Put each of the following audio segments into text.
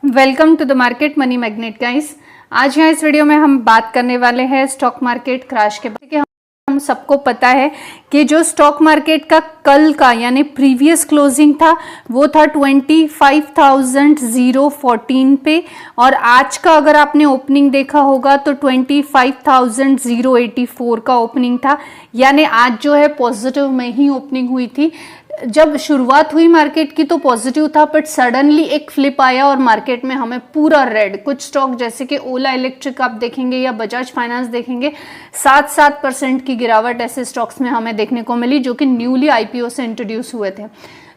Welcome to the Market Money Magnet guys. आज यहाँ इस वीडियो में हम बात करने वाले हैं स्टॉक मार्केट क्रैश के बारे में। हम सबको पता है कि जो स्टॉक मार्केट का कल का यानी प्रीवियस क्लोजिंग था वो था 25,014 पे, और आज का अगर आपने ओपनिंग देखा होगा तो 25,084 का ओपनिंग था। यानी आज जो है पॉजिटिव में ही ओपनिंग हुई थी। जब शुरुआत हुई मार्केट की तो पॉजिटिव था, बट सडनली एक फ्लिप आया और मार्केट में हमें पूरा रेड, कुछ स्टॉक जैसे कि ओला इलेक्ट्रिक आप देखेंगे या बजाज फाइनेंस देखेंगे 7% की गिरावट ऐसे स्टॉक्स में हमें देखने को मिली जो कि न्यूली आईपीओ से इंट्रोड्यूस हुए थे।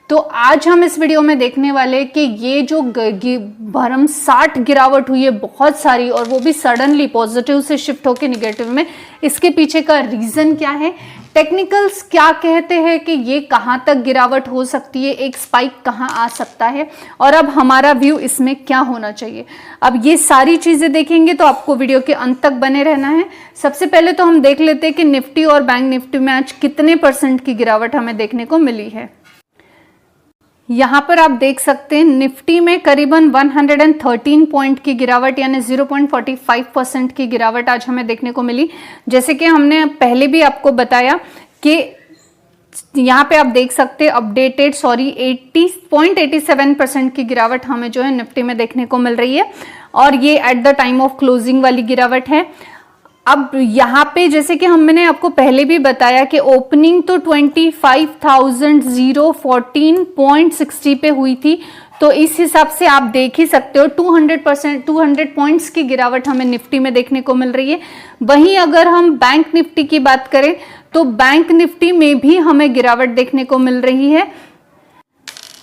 तो आज हम इस वीडियो में देखने वाले कि ये जो भरमसाठ गिरावट हुई है बहुत सारी, और वो भी सडनली पॉजिटिव से शिफ्ट होकर निगेटिव में, इसके पीछे का रीजन क्या है, टेक्निकल्स क्या कहते हैं कि ये कहां तक गिरावट हो सकती है, एक स्पाइक कहां आ सकता है, और अब हमारा व्यू इसमें क्या होना चाहिए। अब ये सारी चीजें देखेंगे तो आपको वीडियो के अंत तक बने रहना है। सबसे पहले तो हम देख लेते हैं कि निफ्टी और बैंक निफ्टी में आज कितने % की गिरावट हमें देखने को मिली है। यहाँ पर आप देख सकते हैं निफ्टी में करीबन 113 पॉइंट की गिरावट यानी 0.45% की गिरावट आज हमें देखने को मिली। जैसे कि हमने पहले भी आपको बताया कि यहाँ पे आप देख सकते हैं अपडेटेड 80.87% की गिरावट हमें जो है निफ्टी में देखने को मिल रही है, और ये at the time of closing वाली गिरावट है। अब यहाँ पे जैसे कि हमने आपको पहले भी बताया कि ओपनिंग तो 25,014.60 पे हुई थी, तो इस हिसाब से आप देख ही सकते हो 200 पॉइंट्स की गिरावट हमें निफ्टी में देखने को मिल रही है। वहीं अगर हम बैंक निफ्टी की बात करें तो बैंक निफ्टी में भी हमें गिरावट देखने को मिल रही है।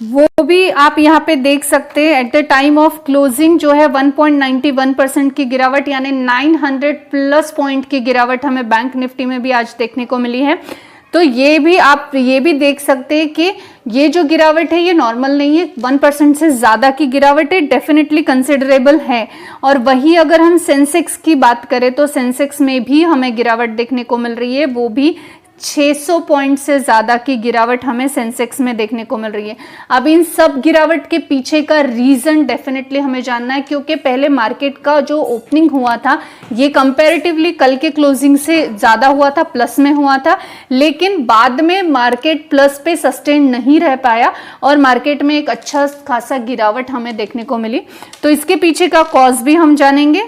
वो भी आप यहाँ पे देख सकते हैं at the time of closing जो है 1.91% की गिरावट यानी 900+ पॉइंट की गिरावट हमें बैंक निफ्टी में भी आज देखने को मिली है। तो ये भी आप ये भी देख सकते हैं कि ये जो गिरावट है ये नॉर्मल नहीं है, 1% से ज़्यादा की गिरावट है, डेफिनेटली कंसिडरेबल है। और वही अगर हम सेंसेक्स की बात करें तो सेंसेक्स में भी हमें गिरावट देखने को मिल रही है, वो भी 600 पॉइंट से ज़्यादा की गिरावट हमें सेंसेक्स में देखने को मिल रही है। अब इन सब गिरावट के पीछे का रीज़न डेफिनेटली हमें जानना है, क्योंकि पहले मार्केट का जो ओपनिंग हुआ था ये कंपैरेटिवली कल के क्लोजिंग से ज़्यादा हुआ था, प्लस में हुआ था, लेकिन बाद में मार्केट प्लस पे सस्टेन नहीं रह पाया और मार्केट में एक अच्छा खासा गिरावट हमें देखने को मिली। तो इसके पीछे का कॉज भी हम जानेंगे।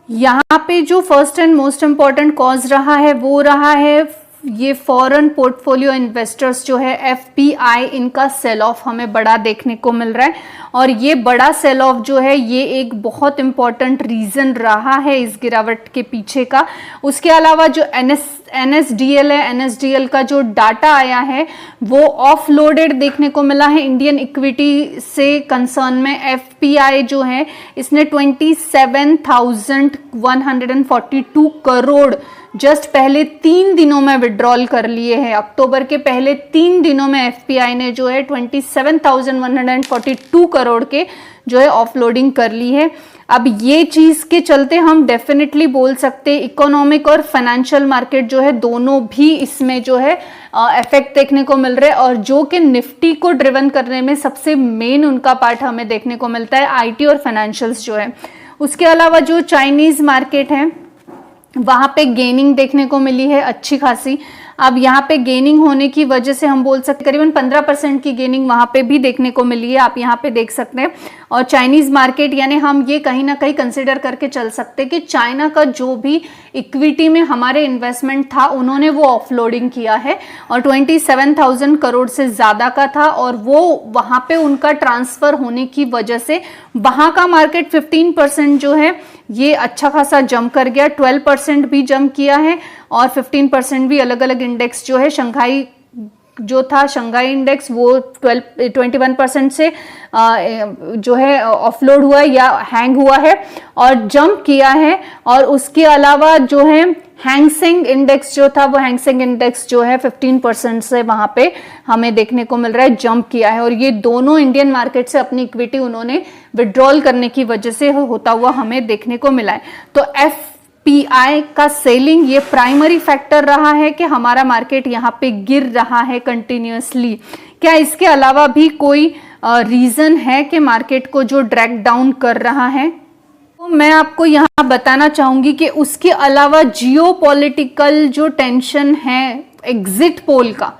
यहाँ पे जो first and most important cause रहा है वो रहा है ये फॉरेन पोर्टफोलियो इन्वेस्टर्स जो है एफपीआई, इनका सेल ऑफ हमें बड़ा देखने को मिल रहा है, और ये बड़ा सेल ऑफ जो है ये एक बहुत इम्पॉर्टेंट रीज़न रहा है इस गिरावट के पीछे का। उसके अलावा जो एनएसडीएल है, एनएसडीएल का जो डाटा आया है वो ऑफलोडेड देखने को मिला है इंडियन इक्विटी से कंसर्न में। एफपीआई जो है इसने 27,142 करोड़ जस्ट पहले 3 दिनों में विड्रॉल कर लिए हैं। अक्टूबर के पहले 3 दिनों में एफपीआई ने जो है 27,142 करोड़ के जो है ऑफलोडिंग कर ली है। अब ये चीज़ के चलते हम डेफिनेटली बोल सकते हैं इकोनॉमिक और फाइनेंशियल मार्केट जो है दोनों भी इसमें जो है इफेक्ट देखने को मिल रहा है, और जो कि निफ्टी को ड्रिवन करने में सबसे मेन उनका पार्ट हमें देखने को मिलता है आईटी और फाइनेंशियल्स जो है। उसके अलावा जो चाइनीज़ मार्केट है वहाँ पे गेनिंग देखने को मिली है अच्छी खासी। अब यहाँ पे गेनिंग होने की वजह से हम बोल सकते करीबन 15% की गेनिंग वहाँ पे भी देखने को मिली है, आप यहाँ पे देख सकते हैं। और चाइनीज़ मार्केट यानी हम ये कहीं ना कहीं कंसिडर करके चल सकते हैं कि चाइना का जो भी इक्विटी में हमारे इन्वेस्टमेंट था उन्होंने वो ऑफलोडिंग किया है, और 27,000 करोड़ से ज़्यादा का था, और वो वहाँ पे उनका ट्रांसफ़र होने की वजह से वहाँ का मार्केट 15% जो है ये अच्छा खासा जंप कर गया, 12% भी जंप किया है, और 15% भी अलग अलग इंडेक्स जो है शंघाई जो था शंघाई इंडेक्स वो 21% से जो है ऑफलोड हुआ या हैंग हुआ है और जंप किया है। और उसके अलावा जो है हैंगसेंग इंडेक्स जो था वो हैंगसेंग इंडेक्स जो है 15% से वहाँ पे हमें देखने को मिल रहा है जंप किया है, और ये दोनों इंडियन मार्केट से अपनी इक्विटी उन्होंने विड्रॉल करने की वजह से होता हुआ हमें देखने को मिला है। तो एफपीआई का सेलिंग ये प्राइमरी फैक्टर रहा है कि हमारा मार्केट यहाँ पे गिर रहा है कंटिन्यूअसली। क्या इसके अलावा भी कोई रीजन है कि मार्केट को जो ड्रैग डाउन कर रहा है। तो मैं आपको यहाँ बताना चाहूंगी कि उसके अलावा जियोपॉलिटिकल जो टेंशन है एग्जिट पोल का,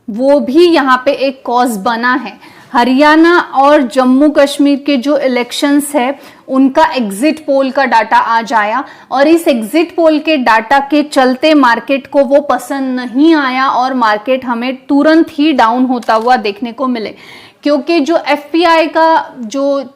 वो भी यहाँ पे एक कॉज बना है। हरियाणा और जम्मू कश्मीर के जो इलेक्शंस है उनका एग्जिट पोल का डाटा आज आया और इस एग्जिट पोल के डाटा के चलते मार्केट को वो पसंद नहीं आया और मार्केट हमें तुरंत ही डाउन होता हुआ देखने को मिले, क्योंकि जो एफपीआई का जो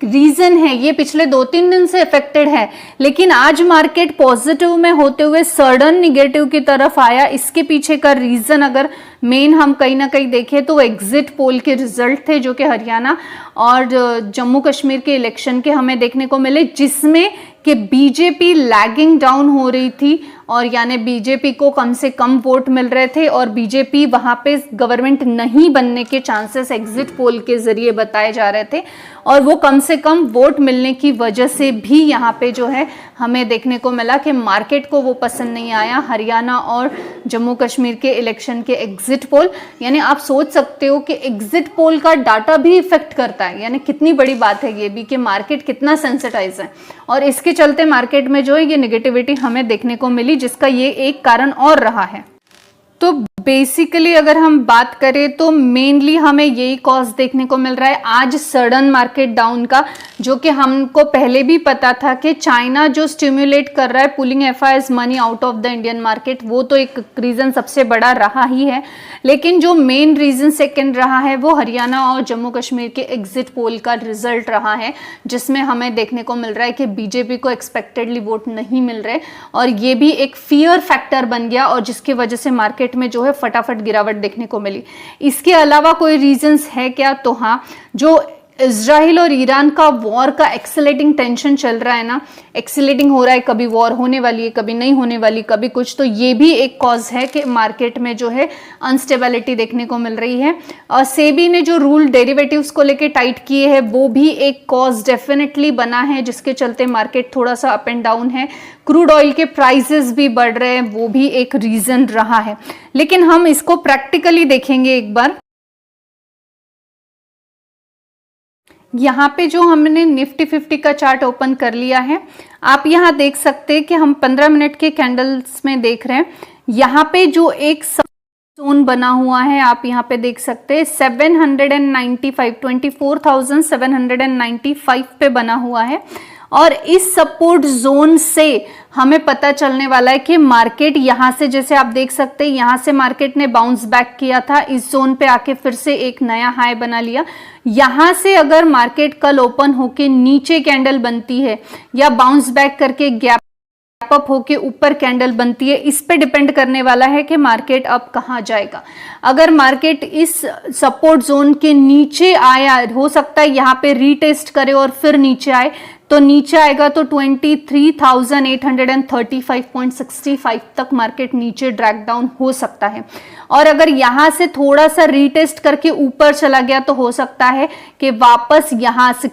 रीजन है ये पिछले 2-3 दिन से इफेक्टेड है, लेकिन आज मार्केट पॉजिटिव में होते हुए सडन निगेटिव की तरफ आया। इसके पीछे का रीजन अगर मेन हम कहीं ना कहीं देखें तो एग्जिट पोल के रिजल्ट थे जो कि हरियाणा और जम्मू कश्मीर के इलेक्शन के हमें देखने को मिले, जिसमें कि बीजेपी लैगिंग डाउन हो रही थी और यानी बीजेपी को कम से कम वोट मिल रहे थे और बीजेपी वहां पे गवर्नमेंट नहीं बनने के चांसेस एग्जिट पोल के जरिए बताए जा रहे थे और वो कम से कम वोट मिलने की वजह से भी यहाँ पे जो है हमें देखने को मिला कि मार्केट को वो पसंद नहीं आया हरियाणा और जम्मू कश्मीर के इलेक्शन के एग्जिट पोल। यानी आप सोच सकते हो कि एग्जिट पोल का डाटा भी इफेक्ट करता है, यानी कितनी बड़ी बात है ये भी कि मार्केट कितना सेंसिटाइज है और इसके चलते मार्केट में जो है ये नेगेटिविटी हमें देखने को मिली, जिसका ये एक कारण और रहा है। तो बेसिकली अगर हम बात करें तो मेनली हमें यही कॉज देखने को मिल रहा है आज सडन मार्केट डाउन का, जो कि हमको पहले भी पता था कि चाइना जो स्टिम्युलेट कर रहा है pulling FIIs money out of the Indian market, वो तो एक रीजन सबसे बड़ा रहा ही है, लेकिन जो मेन रीजन सेकंड रहा है वो हरियाणा और जम्मू कश्मीर के एग्जिट पोल का रिजल्ट रहा है, जिसमें हमें देखने को मिल रहा है कि बीजेपी को एक्सपेक्टेडली वोट नहीं मिल रहे और ये भी एक फियर फैक्टर बन गया और जिसकी वजह से मार्केट में जो है फटाफट गिरावट देखने को मिली। इसके अलावा कोई रीजंस है क्या? तो हाँ, जो इजराइल और ईरान का वॉर का एक्सेलेटिंग टेंशन चल रहा है ना, एक्सेलेटिंग हो रहा है, कभी वॉर होने वाली है, कभी नहीं होने वाली, कभी कुछ, तो ये भी एक कॉज है कि मार्केट में जो है अनस्टेबिलिटी देखने को मिल रही है। और सेबी ने जो रूल डेरिवेटिव्स को लेके टाइट किए हैं वो भी एक कॉज डेफिनेटली बना है, जिसके चलते मार्केट थोड़ा सा अप एंड डाउन है। क्रूड ऑयल के प्राइसेस भी बढ़ रहे हैं, वो भी एक रीजन रहा है। लेकिन हम इसको प्रैक्टिकली देखेंगे एक बार। यहाँ पे जो हमने निफ्टी 50 का चार्ट ओपन कर लिया है, आप यहाँ देख सकते हैं कि हम 15 मिनट के कैंडल्स में देख रहे हैं। यहाँ पे जो एक जोन बना हुआ है आप यहाँ पे देख सकते हैं 795 24,795 पे बना हुआ है और इस सपोर्ट जोन से हमें पता चलने वाला है कि मार्केट यहाँ से, जैसे आप देख सकते हैं यहाँ से मार्केट ने बाउंस बैक किया था, इस जोन पे आके फिर से एक नया हाई बना लिया। यहाँ से अगर मार्केट कल ओपन होके नीचे कैंडल बनती है या बाउंस बैक करके गैप अप होके ऊपर कैंडल बनती है, इस पे डिपेंड करने वाला है कि मार्केट अब कहाँ जाएगा। अगर मार्केट इस सपोर्ट जोन के नीचे आया, हो सकता है यहाँ पे रीटेस्ट करे और फिर नीचे आए, तो नीचे आएगा तो 23,835.65 तक मार्केट नीचे ड्रैग डाउन हो सकता है। और अगर यहां से थोड़ा सा रीटेस्ट करके ऊपर चला गया तो हो सकता है कि वापस यहां से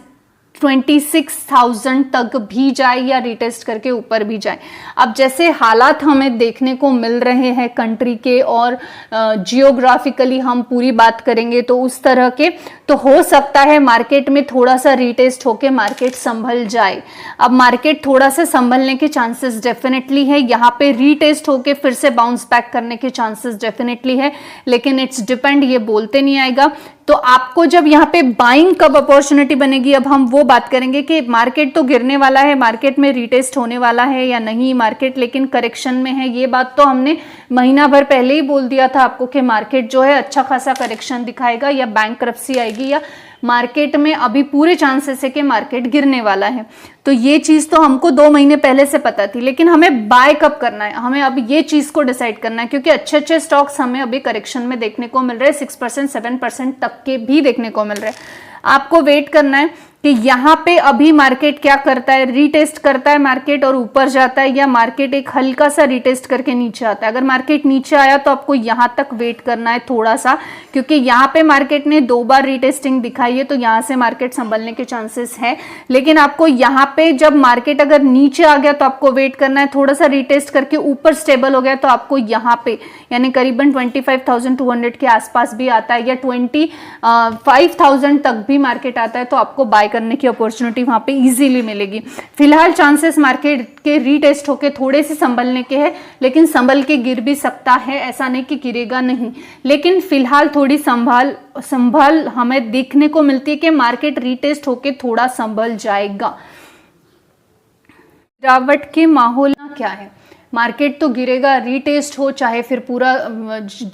26,000 तक भी जाए या रिटेस्ट करके ऊपर भी जाए। अब जैसे हालात हमें देखने को मिल रहे हैं कंट्री के और जियोग्राफिकली हम पूरी बात करेंगे तो उस तरह के, तो हो सकता है मार्केट में थोड़ा सा रिटेस्ट होके मार्केट संभल जाए। अब मार्केट थोड़ा सा संभलने के चांसेस डेफिनेटली है, यहाँ पे रिटेस्ट होके फिर से बाउंस बैक करने के चांसेस डेफिनेटली है, लेकिन इट्स डिपेंड, ये बोलते नहीं आएगा। तो आपको जब यहाँ पे बाइंग कब अपॉर्चुनिटी बनेगी, अब हम वो बात करेंगे कि मार्केट तो गिरने वाला है, मार्केट में रिटेस्ट होने वाला है या नहीं, मार्केट लेकिन करेक्शन में है। ये बात तो हमने महीना भर पहले ही बोल दिया था आपको कि मार्केट जो है अच्छा खासा करेक्शन दिखाएगा या बैंक्रप्सी आएगी या मार्केट में अभी पूरे चांसेस है कि मार्केट गिरने वाला है। तो ये चीज तो हमको 2 महीने पहले से पता थी, लेकिन हमें बाय कब करना है, हमें अब ये चीज को डिसाइड करना है, क्योंकि अच्छे अच्छे स्टॉक्स हमें अभी करेक्शन में देखने को मिल रहे हैं, 6% 7% तक के भी देखने को मिल रहे हैं। आपको वेट करना है कि यहाँ पे अभी मार्केट क्या करता है, रीटेस्ट करता है मार्केट और ऊपर जाता है, या मार्केट एक हल्का सा रीटेस्ट करके नीचे आता है। अगर मार्केट नीचे आया तो आपको यहाँ तक वेट करना है थोड़ा सा, क्योंकि यहाँ पे मार्केट ने 2 बार रीटेस्टिंग दिखाई है, तो यहाँ से मार्केट संभलने के चांसेस है। लेकिन आपको यहाँ पे जब मार्केट अगर नीचे आ गया तो आपको वेट करना है, थोड़ा सा रीटेस्ट करके ऊपर स्टेबल हो गया तो आपको यहाँ पे यानी करीबन 25,200 के आसपास भी आता है, या 25,000 तक भी मार्केट आता है, तो आपको बाय करने की अपॉर्चुनिटी वहां पे इजीली मिलेगी। फिलहाल चांसेस मार्केट के रीटेस्ट होके थोड़े से संभलने के हैं, लेकिन संभल के गिर भी सकता है, ऐसा नहीं कि गिरेगा नहीं, लेकिन फिलहाल थोड़ी संभल हमें देखने को मिलती है कि मार्केट रीटेस्ट होके थोड़ा संभल जाएगा। गिरावट के माहौल क्या है, मार्केट तो गिरेगा, रीटेस्ट हो चाहे फिर पूरा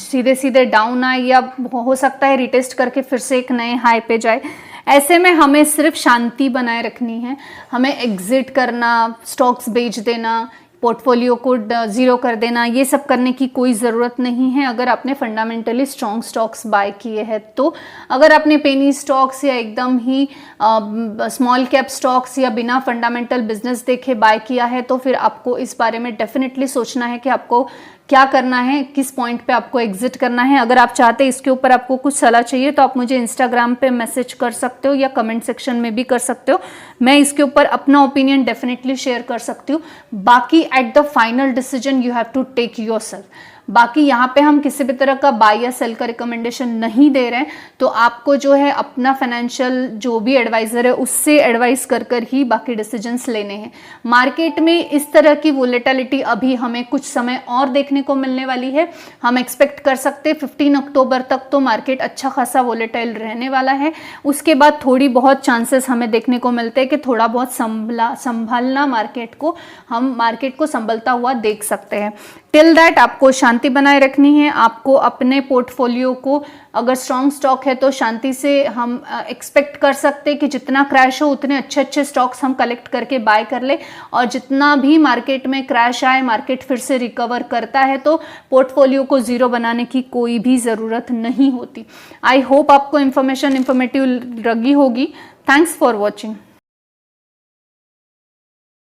सीधे सीधे डाउन आए, या हो सकता है रीटेस्ट करके फिर से एक नए हाई पे जाए। ऐसे में हमें सिर्फ शांति बनाए रखनी है, हमें एग्जिट करना, स्टॉक्स बेच देना, पोर्टफोलियो को जीरो कर देना, ये सब करने की कोई ज़रूरत नहीं है अगर आपने फंडामेंटली स्ट्रॉन्ग स्टॉक्स बाय किए हैं तो। अगर आपने पेनी स्टॉक्स या एकदम ही स्मॉल कैप स्टॉक्स या बिना फंडामेंटल बिजनेस देखे बाय किया है तो फिर आपको इस बारे में डेफिनेटली सोचना है कि आपको क्या करना है, किस पॉइंट पे आपको एग्जिट करना है। अगर आप चाहते हैं इसके ऊपर आपको कुछ सलाह चाहिए तो आप मुझे इंस्टाग्राम पे मैसेज कर सकते हो या कमेंट सेक्शन में भी कर सकते हो, मैं इसके ऊपर अपना ओपिनियन डेफिनेटली शेयर कर सकती हूँ। बाकी at the final decision you have to take yourself. बाकी यहाँ पे हम किसी भी तरह का बाय या सेल का रिकमेंडेशन नहीं दे रहे हैं, तो आपको जो है अपना फाइनेंशियल जो भी एडवाइजर है उससे एडवाइस कर कर ही बाकी डिसीजंस लेने हैं। मार्केट में इस तरह की वोलेटिलिटी अभी हमें कुछ समय और देखने को मिलने वाली है। हम एक्सपेक्ट कर सकते हैं 15 अक्टूबर तक तो मार्केट अच्छा खासा वोलेटाइल रहने वाला है। उसके बाद थोड़ी बहुत चांसेस हमें देखने को मिलते हैं कि थोड़ा बहुत संभालना मार्केट को, हम मार्केट को संभलता हुआ देख सकते हैं। टिल दैट आपको शांति बनाए रखनी है। आपको अपने पोर्टफोलियो को, अगर स्ट्रॉन्ग स्टॉक है तो शांति से हम एक्सपेक्ट कर सकते हैं कि जितना क्रैश हो उतने अच्छे अच्छे स्टॉक्स हम कलेक्ट करके बाय कर ले, और जितना भी मार्केट में क्रैश आए, मार्केट फिर से रिकवर करता है तो पोर्टफोलियो को जीरो बनाने की कोई भी ज़रूरत नहीं होती। आई होप आपको इन्फॉर्मेटिव लगी होगी। Thanks for watching.